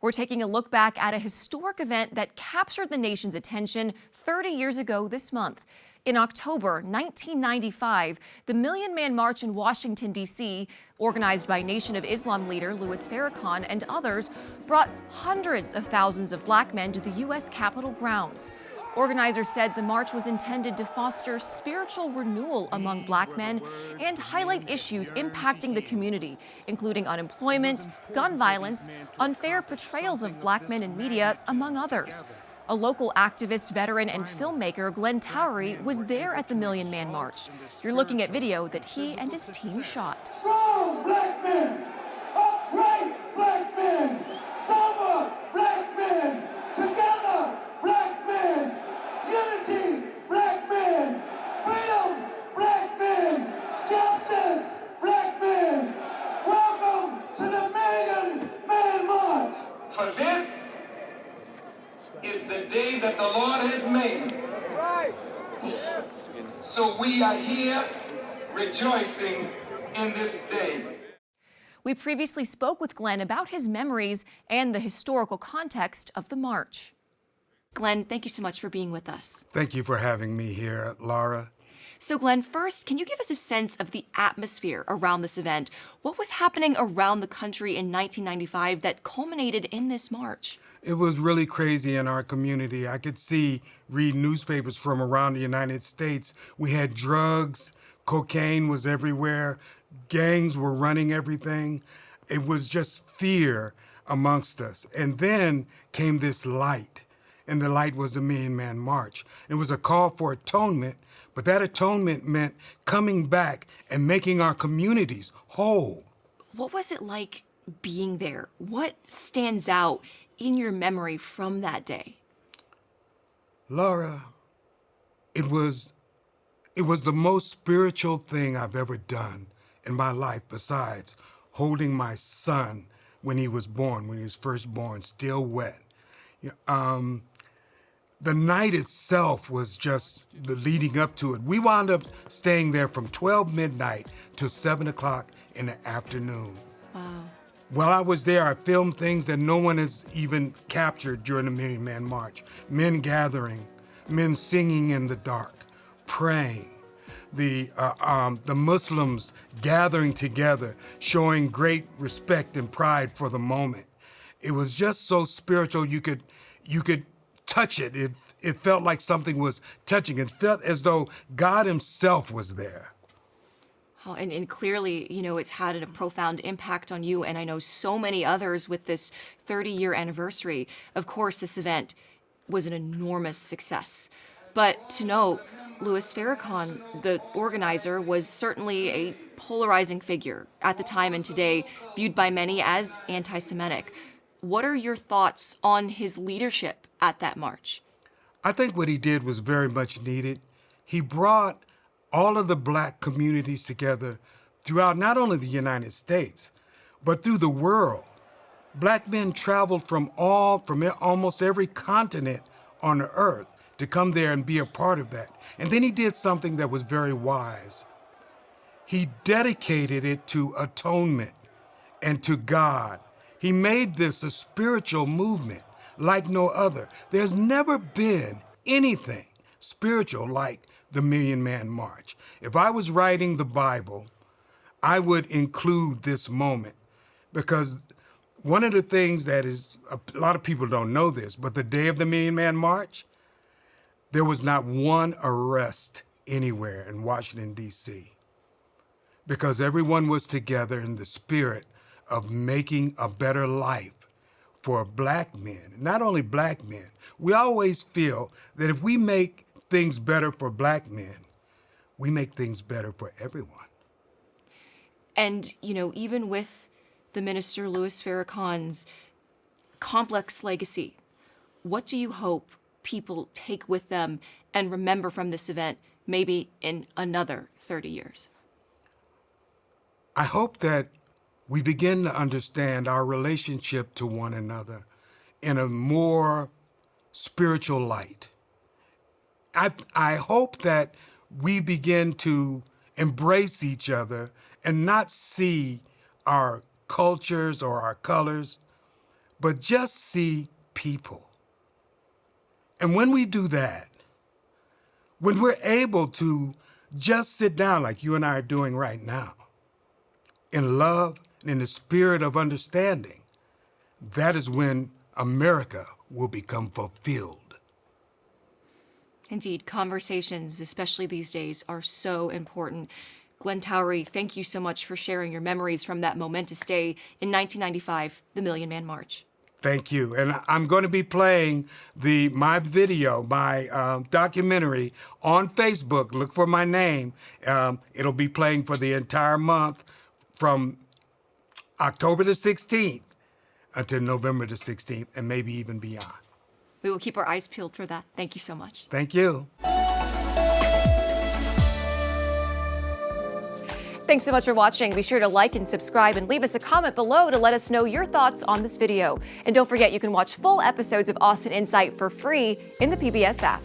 We're taking a look back at a historic event that captured the nation's attention 30 years ago this month. In October 1995, the Million Man March in Washington, D.C., organized by Nation of Islam leader Louis Farrakhan and others, brought hundreds of thousands of black men to the U.S. Capitol grounds. Organizers said the march was intended to foster spiritual renewal among black men and highlight issues impacting the community, including unemployment, gun violence, unfair portrayals of black men in media, among others. A local activist, veteran, and filmmaker, Glenn Towery, was there at the Million Man March. You're looking at video that he and his team shot. Strong black men, upright black men, sober black men, together black men, unity black men, freedom black men, justice black men. Welcome to the Million Man March. For this is the day that the Lord has made. Right. So we are here rejoicing in this day. We previously spoke with Glenn about his memories and the historical context of the march. Glenn, thank you so much for being with us. Thank you for having me here, Laura. So Glenn, first, can you give us a sense of the atmosphere around this event? What was happening around the country in 1995 that culminated in this march? It was really crazy in our community. I could read newspapers from around the United States. We had drugs, cocaine was everywhere, gangs were running everything. It was just fear amongst us. And then came this light, and the light was the Million Man March. It was a call for atonement, but that atonement meant coming back and making our communities whole. What was it like being there? What stands out in your memory from that day? Laura, it was the most spiritual thing I've ever done in my life besides holding my son when he was first born, still wet. The night itself was just the leading up to it. We wound up staying there from 12 midnight to 7 o'clock in the afternoon. Wow. While I was there, I filmed things that no one has even captured during the Million Man March. Men gathering, men singing in the dark, praying, the Muslims gathering together, showing great respect and pride for the moment. It was just so spiritual, you could touch it. It felt like something was touching. It felt as though God himself was there. Oh, and clearly, it's had a profound impact on you, and I know so many others with this 30-year anniversary. Of course, this event was an enormous success. But to note, Louis Farrakhan, the organizer, was certainly a polarizing figure at the time and today, viewed by many as anti-Semitic. What are your thoughts on his leadership at that march? I think what he did was very much needed. He brought all of the black communities together throughout not only the United States, but through the world. Black men traveled from almost every continent on the earth to come there and be a part of that. And then he did something that was very wise. He dedicated it to atonement and to God. He made this a spiritual movement like no other. There's never been anything spiritual like the Million Man March. If I was writing the Bible, I would include this moment because one of the things that is, a lot of people don't know this, but the day of the Million Man March, there was not one arrest anywhere in Washington, D.C. because everyone was together in the spirit of making a better life for black men. Not only black men, we always feel that if we make things better for black men, we make things better for everyone. And, even with the minister Louis Farrakhan's complex legacy, what do you hope people take with them and remember from this event, maybe in another 30 years? I hope that we begin to understand our relationship to one another in a more spiritual light. I hope that we begin to embrace each other and not see our cultures or our colors, but just see people. And when we do that, when we're able to just sit down like you and I are doing right now, in love and in the spirit of understanding, that is when America will become fulfilled. Indeed, conversations, especially these days, are so important. Glenn Towery, thank you so much for sharing your memories from that momentous day in 1995, the Million Man March. Thank you. And I'm going to be playing my video, my documentary on Facebook. Look for my name. It'll be playing for the entire month from October the 16th until November the 16th, and maybe even beyond. We will keep our eyes peeled for that. Thank you so much. Thank you. Thanks so much for watching. Be sure to like and subscribe and leave us a comment below to let us know your thoughts on this video. And don't forget, you can watch full episodes of Austin Insight for free in the PBS app.